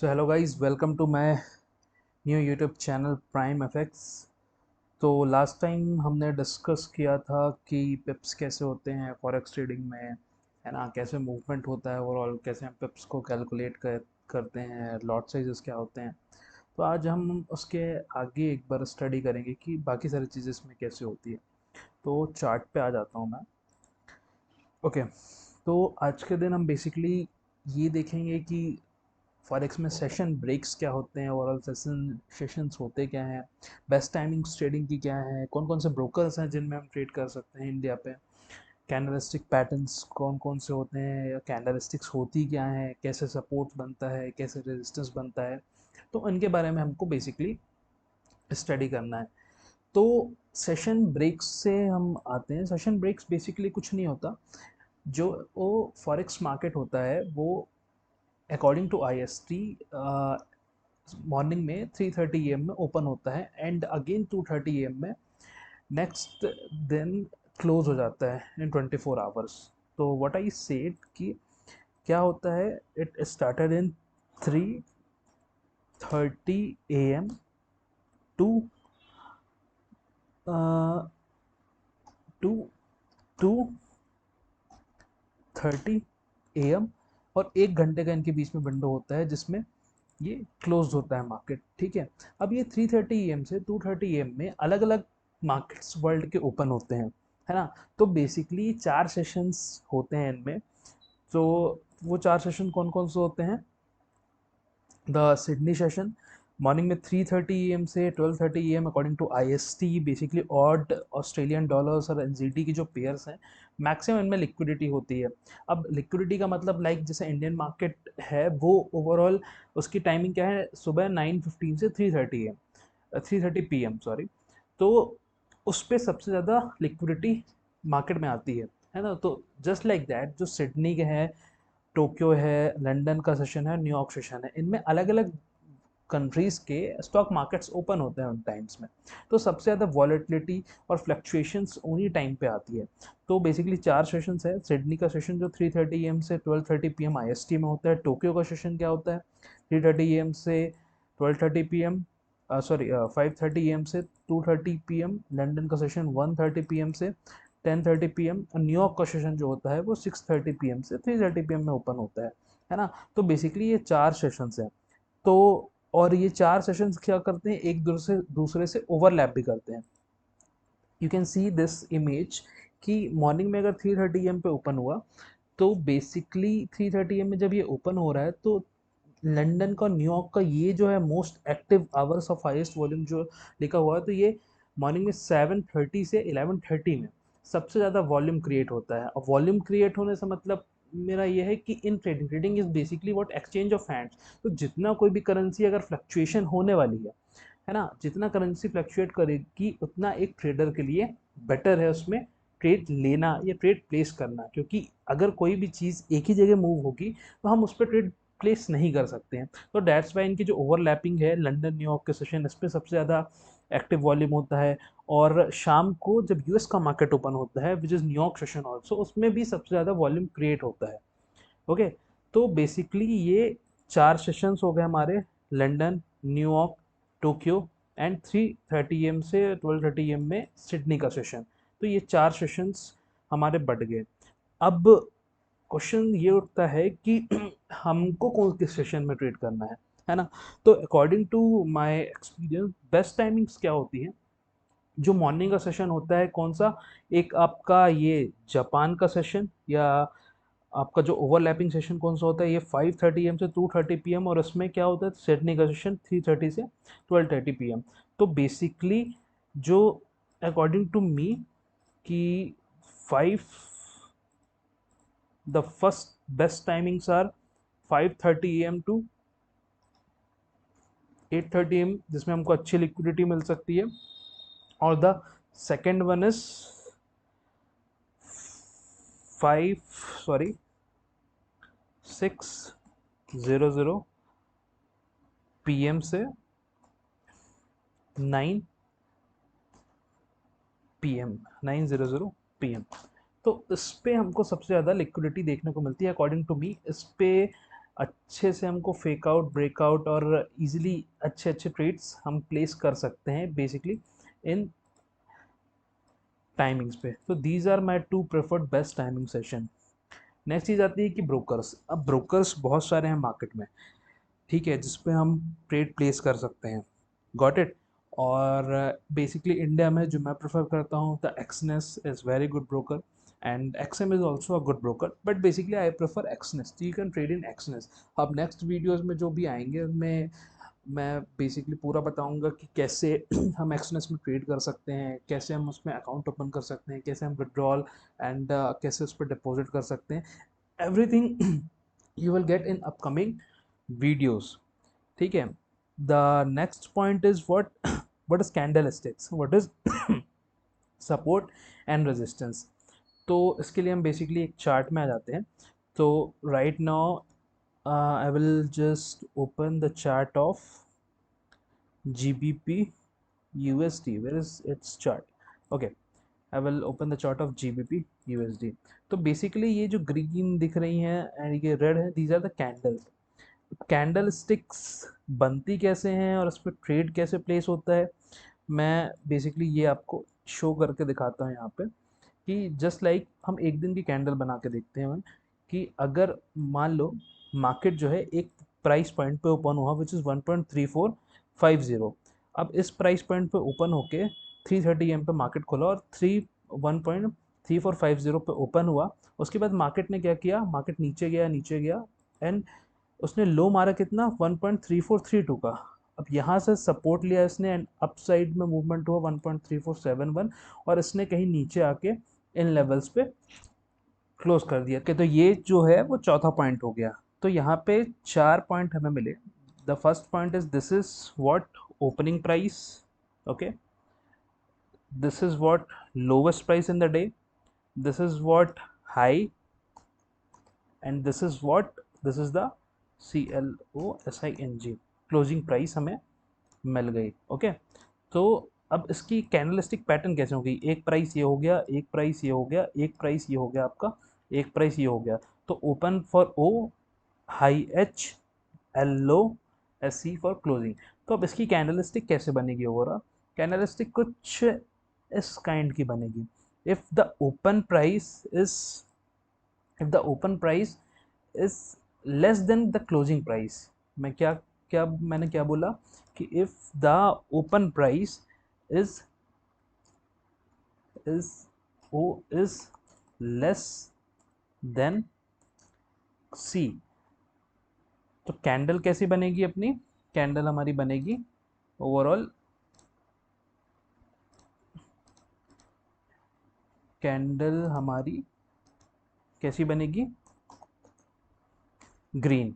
So hello guys, welcome to my new YouTube channel Prime FX. तो last time हमने discuss किया था कि पिप्स कैसे होते हैं फॉरेक्स ट्रेडिंग में, है ना, कैसे मूवमेंट होता है ओवरऑल, कैसे हम पिप्स को कैलकुलेट करते हैं, लॉट साइजेस क्या होते हैं। तो आज हम उसके आगे एक बार स्टडी करेंगे कि बाकी सारी चीज़ें इसमें कैसे होती है। तो चार्ट पे आ जाता हूँ मैं। ओके, तो आज के दिन हम बेसिकली ये देखेंगे कि फॉरेक्स में सेशन ब्रेक्स क्या होते हैं, ओवरऑल सेशंस होते क्या हैं, बेस्ट टाइमिंग्स ट्रेडिंग की क्या है, कौन कौन से ब्रोकर्स हैं जिनमें हम ट्रेड कर सकते हैं इंडिया पे, कैंडलस्टिक पैटर्न्स कौन कौन से होते हैं या कैंडलस्टिक्स होती क्या है, कैसे सपोर्ट बनता है, कैसे रेजिस्टेंस बनता है। तो इनके बारे में हमको बेसिकली स्टडी करना है। तो सेशन ब्रेक्स से हम आते हैं। सेशन ब्रेक्स बेसिकली कुछ नहीं होता। जो वो फॉरेक्स मार्केट होता है वो अकॉर्डिंग टू IST मॉर्निंग में 3:30 AM में ओपन होता है एंड अगेन 2:30 AM में नेक्स्ट दिन क्लोज हो जाता है इन 24 आवर्स। तो व्हाट आई सेड कि क्या होता है, it started in 3:30 AM to to 2:30 AM, और 1 घंटे का इनके बीच में विंडो होता है जिसमें ये क्लोज होता है मार्केट। ठीक है, अब ये 3:30 AM से 2:30 AM में अलग अलग मार्केट्स वर्ल्ड के ओपन होते हैं, है ना। तो बेसिकली 4 सेशंस होते हैं इनमें। तो वो 4 सेशन कौन कौन से होते हैं? द सिडनी सेशन मॉर्निंग में 3:30 AM से 12:30 AM according to IST, basically AUD Australian dollars और NZD की जो पेयर्स हैं, मैक्सिमम इनमें लिक्विडिटी होती है। अब लिक्विडिटी का मतलब लाइक जैसे इंडियन मार्केट है वो ओवरऑल उसकी टाइमिंग क्या है, सुबह 9:15 से 3:30 PM सॉरी। तो उस पर सबसे ज़्यादा लिक्विडिटी मार्केट में आती है ना। तो जस्ट लाइक दैट जो सिडनी के हैं, टोक्यो है, लंदन का सेशन है, न्यूयॉर्क सेशन है, इनमें अलग अलग कंट्रीज़ के स्टॉक मार्केट्स ओपन होते हैं उन टाइम्स में। तो सबसे ज़्यादा वॉलेटिलिटी और फ्लक्चुएशंस उन्हीं टाइम पे आती है। तो बेसिकली 4 सेशंस है। सिडनी का सेशन जो 3:30 AM से 12:30 PM IST में होता है। टोक्यो का सेशन क्या होता है, 3:30 AM से 12:30 PM, सॉरी 5:30 AM से 2:30 PM। लंदन का सेशन 1:30 PM से 10:30 PM, और न्यूयॉर्क का सेशन जो होता है वो 6:30 PM से 3:30 PM में ओपन होता है ना। तो बेसिकली ये 4 सेशंस हैं। तो और ये 4 सेशंस क्या करते हैं, एक दूसरे दूसरे से ओवरलैप भी करते हैं। You can see this image कि मॉर्निंग में अगर 3:30 AM पे ओपन हुआ, तो बेसिकली 3:30 AM में जब ये ओपन हो रहा है तो लंदन का, न्यूयॉर्क का ये जो है most active hours of highest volume जो लिखा हुआ है, तो ये मॉर्निंग में 7:30 से 11:30 में सबसे ज़्यादा वॉल्यूम क्रिएट होता है। और वॉल्यूम क्रिएट होने से मतलब मेरा ये है कि in trading, trading is basically what exchange of hands. तो जितना कोई भी करेंसी अगर फ्लक्चुएशन होने वाली है ना, जितना करेंसी फ्लक्चुएट करेगी उतना एक ट्रेडर के लिए बेटर है उसमें ट्रेड लेना या ट्रेड प्लेस करना, क्योंकि अगर कोई भी चीज़ एक ही जगह मूव होगी तो हम उस पर ट्रेड प्लेस नहीं कर सकते हैं। तो डेट्स वाई इनकी जो ओवरलैपिंग है लंदन न्यूयॉर्क के सेशन, इस पर सबसे ज़्यादा एक्टिव वॉल्यूम होता है। और शाम को जब US का मार्केट ओपन होता है which is New York session also, उसमें भी सबसे ज़्यादा वॉल्यूम क्रिएट होता है। ओके, तो बेसिकली ये 4 सेशंस हो गए हमारे, London, New York, Tokyo and 3:30 AM से 12:30 AM में सिडनी का सेशन। तो ये 4 सेशंस हमारे बढ़ गए। अब क्वेश्चन ये उठता है कि हमको कौन किस सेशन में ट्रेड करना है ना। तो according to my experience best timings क्या होती हैं, जो मॉर्निंग का सेशन होता है कौन सा, एक आपका ये जापान का सेशन, या आपका जो ओवरलैपिंग सेशन कौन सा होता है, ये 5:30 AM से 2:30 PM, और इसमें क्या होता है सिडनी का सेशन 3:30 से 12:30 PM। तो बेसिकली जो अकॉर्डिंग टू मी कि 5 the first best timings are 5:30 AM to 8:30 AM, जिसमें हमको अच्छी लिक्विडिटी मिल सकती है। और the second one is 5 sorry 6:00 PM से 9:00 PM। तो इस पे हमको सबसे ज़्यादा लिक्विडिटी देखने को मिलती है अकॉर्डिंग टू मी। इस पे अच्छे से हमको फेक आउट, ब्रेकआउट और इजीली अच्छे अच्छे ट्रेड्स हम प्लेस कर सकते हैं बेसिकली इन टाइमिंग्स पे। तो these are my two preferred best timing session. Next चीज़ आती है कि ब्रोकर्स। अब ब्रोकर्स बहुत सारे हैं मार्केट में, ठीक है, जिस पे हम ट्रेड प्लेस कर सकते हैं। Got it. और बेसिकली इंडिया में जो मैं प्रेफर करता हूँ, the Exness is very good broker and XM is also a good broker, but basically I prefer Exness. You can trade in Exness. अब नेक्स्ट वीडियोज़ में जो भी आएंगे उनमें मैं बेसिकली पूरा बताऊंगा कि कैसे हम एक्सनेस में ट्रेड कर सकते हैं, कैसे हम उसमें अकाउंट ओपन कर सकते हैं, कैसे हम विड्रॉल एंड कैसे उस पर डिपॉजिट कर सकते हैं। Everything you will get in upcoming videos, ठीक है। The next point is what is candlesticks, what is support and resistance. तो इसके लिए हम बेसिकली एक चार्ट में आ जाते हैं। तो right now I will just open the chart of GBP USD. Where is its chart? Okay, I will open the chart of GBP USD. तो बेसिकली ये जो ग्रीन दिख रही हैं एंड ये रेड है, these are the candles. Candlesticks बनती कैसे हैं और उस पर ट्रेड कैसे प्लेस होता है, मैं बेसिकली ये आपको शो करके दिखाता हूँ यहाँ पे। कि जस्ट लाइक हम एक दिन की कैंडल बना के देखते हैं कि अगर मान लो मार्केट जो है एक प्राइस पॉइंट पे ओपन हुआ विच इज़ 1.3450। अब इस प्राइस पॉइंट पे ओपन होके 3:30 AM पे मार्केट खोला और 1.3450 पे ओपन हुआ। उसके बाद मार्केट ने क्या किया, मार्केट नीचे गया, नीचे गया एंड उसने लो मारा कितना, 1.3432 का। अब यहाँ से सपोर्ट लिया इसने एंड अप साइड में मूवमेंट हुआ 1.3471 और इसने कहीं नीचे आके इन लेवल्स पे क्लोज कर दिया कि तो ये जो है वो चौथा पॉइंट हो गया। तो यहाँ पे 4 पॉइंट हमें मिले। The first point is this is what opening price, okay, this is what lowest price in the day, this is what high and this is what, this is the CLOSING closing price हमें मिल गई। Okay, तो अब इसकी candlestick pattern कैसे होगी, एक price ये हो गया, एक प्राइस ये हो गया, एक प्राइस ये हो गया आपका, एक प्राइस ये हो गया। तो open for O, high H, L low, SC for closing. तो अब इसकी कैंडलस्टिक कैसे बनेगी ओवरऑल, कैंडलस्टिक कुछ इस काइंड की बनेगी। If the open price is if the open price is less than the closing price. मैं क्या क्या मैंने क्या बोला कि if the open price is is O is less than C, तो कैंडल कैसी बनेगी अपनी, कैंडल हमारी बनेगी ओवरऑल, कैंडल हमारी कैसी बनेगी, ग्रीन।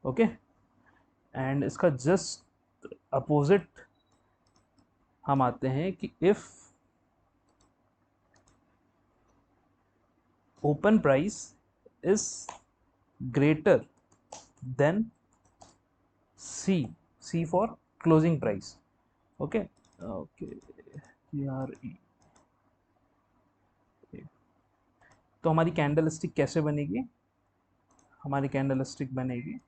ओके, एंड इसका जस्ट अपोजिट हम आते हैं कि if open price is greater than C for closing price. Okay, okay, CRE। तो हमारी कैंडल स्टिक कैसे बनेगी, हमारी कैंडल स्टिक बनेगी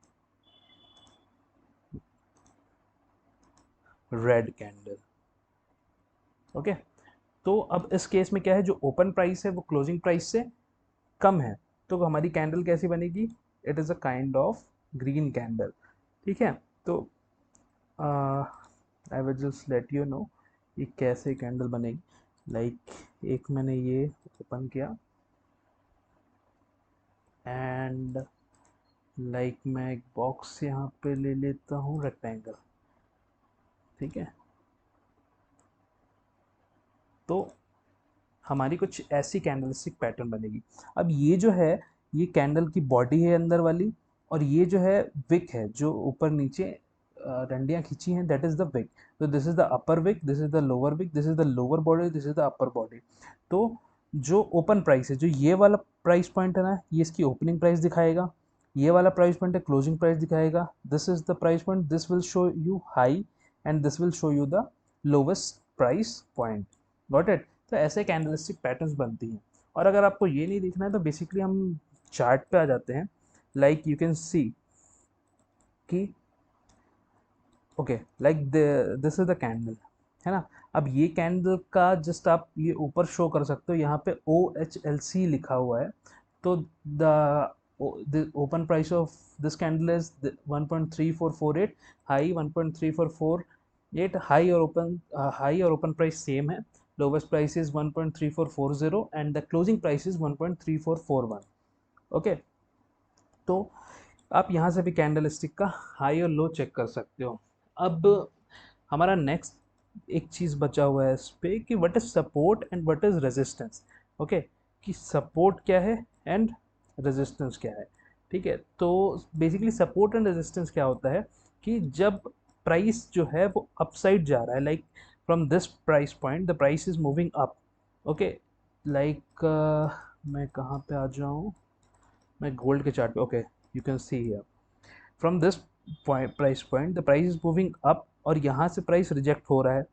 रेड कैंडल। ओके, तो अब इस केस में क्या है, जो ओपन प्राइस है वो क्लोजिंग प्राइस से कम है, तो हमारी कैंडल कैसी बनेगी, it is a kind of green candle. ठीक है, तो I will just let you know ये कैसे कैंडल बनेगी। एक मैंने ये ओपन किया एंड मैं एक बॉक्स यहाँ पे ले लेता हूँ रेक्टेंगल, ठीक है। तो हमारी कुछ ऐसी कैंडलस्टिक पैटर्न बनेगी। अब ये जो है, ये कैंडल की बॉडी है अंदर वाली, और ये जो है विक है जो ऊपर नीचे डंडियाँ खींची हैं, दैट इज़ द विक। तो this is the upper wick, this is the lower wick, this is the lower body, this is the upper body. तो जो ओपन प्राइस है, जो ये वाला प्राइस पॉइंट है ना, ये इसकी ओपनिंग प्राइस दिखाएगा, ये वाला प्राइस पॉइंट है क्लोजिंग प्राइस दिखाएगा, this is the price point, this will show you high and this will show you the lowest price point. Got it. तो ऐसे कैंडलस्टिक पैटर्न्स बनती हैं। और अगर आपको ये नहीं दिखना है तो बेसिकली हम चार्ट पे आ जाते हैं। लाइक यू कैन सी कि okay like this is the candle, है ना। अब ये कैंडल का जस्ट आप ये ऊपर शो कर सकते हो, यहाँ पे OHLC लिखा हुआ है। तो the open price of this candle is 1.3448, high 1.3448, high और ओपन प्राइस सेम है। Lowest price is 1.3440 and the closing price is 1.3441। Okay, तो आप यहाँ से भी कैंडल स्टिक का हाई और लो चेक कर सकते हो। अब हमारा नेक्स्ट एक चीज़ बचा हुआ है इस पे कि what is support and what is resistance. Okay, कि सपोर्ट क्या है एंड रेजिस्टेंस क्या है। ठीक है, तो बेसिकली सपोर्ट एंड रेजिस्टेंस क्या होता है कि जब प्राइस जो है वो अपसाइड जा रहा है, like from this price point the price is moving up. Okay, like मैं कहाँ पे आ जाऊँ, मैं गोल्ड के चार्ट पे। Okay, you can see here from this price point the price is moving up, और यहाँ से प्राइस रिजेक्ट हो रहा है,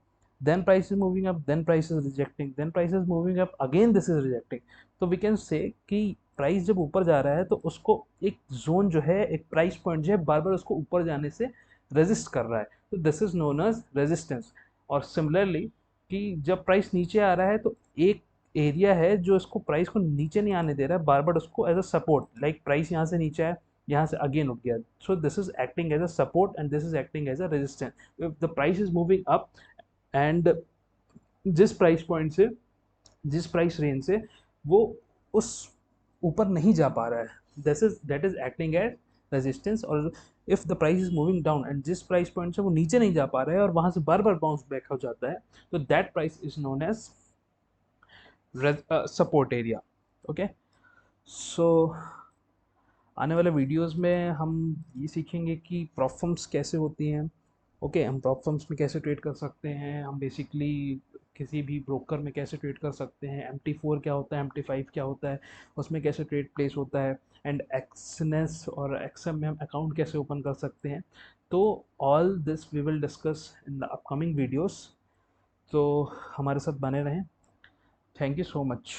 then price is moving up, then price is rejecting, then price is moving up again, this is rejecting. तो we can say कि price जब ऊपर जा रहा है तो उसको एक जोन जो है, एक प्राइस पॉइंट जो है बार बार उसको ऊपर जाने से रेजिस्ट कर रहा है, तो this is known as resistance. और सिमिलरली कि जब प्राइस नीचे आ रहा है तो एक एरिया है जो इसको प्राइस को नीचे नहीं आने दे रहा है, बार बार उसको as a support, like price यहाँ से नीचे आया, यहाँ से अगेन उठ गया, so this is acting as a support and this is acting as a resistance. If the price is moving up and जिस प्राइस पॉइंट से, जिस प्राइस रेंज से वो उस ऊपर नहीं जा पा रहा है, this is that is acting as resistance. और if the price is moving down and जिस प्राइस पॉइंट से वो नीचे नहीं जा पा रहा है और वहां से बार बार बाउंस बैक हो जाता है, तो that price is known as support area. Okay, so आने वाले वीडियोस में हम ये सीखेंगे कि प्रॉप फर्म्स कैसे होती हैं। ओके, हम प्रॉप फर्म्स में कैसे ट्रेड कर सकते हैं, हम बेसिकली किसी भी ब्रोकर में कैसे ट्रेड कर सकते हैं, MT4 क्या होता है, MT5 क्या होता है, उसमें कैसे ट्रेड प्लेस होता है, एंड एक्सनेस और एक्सएम में हम अकाउंट कैसे ओपन कर सकते हैं। तो all this we will discuss in the upcoming videos. तो हमारे साथ बने रहें। Thank you so much.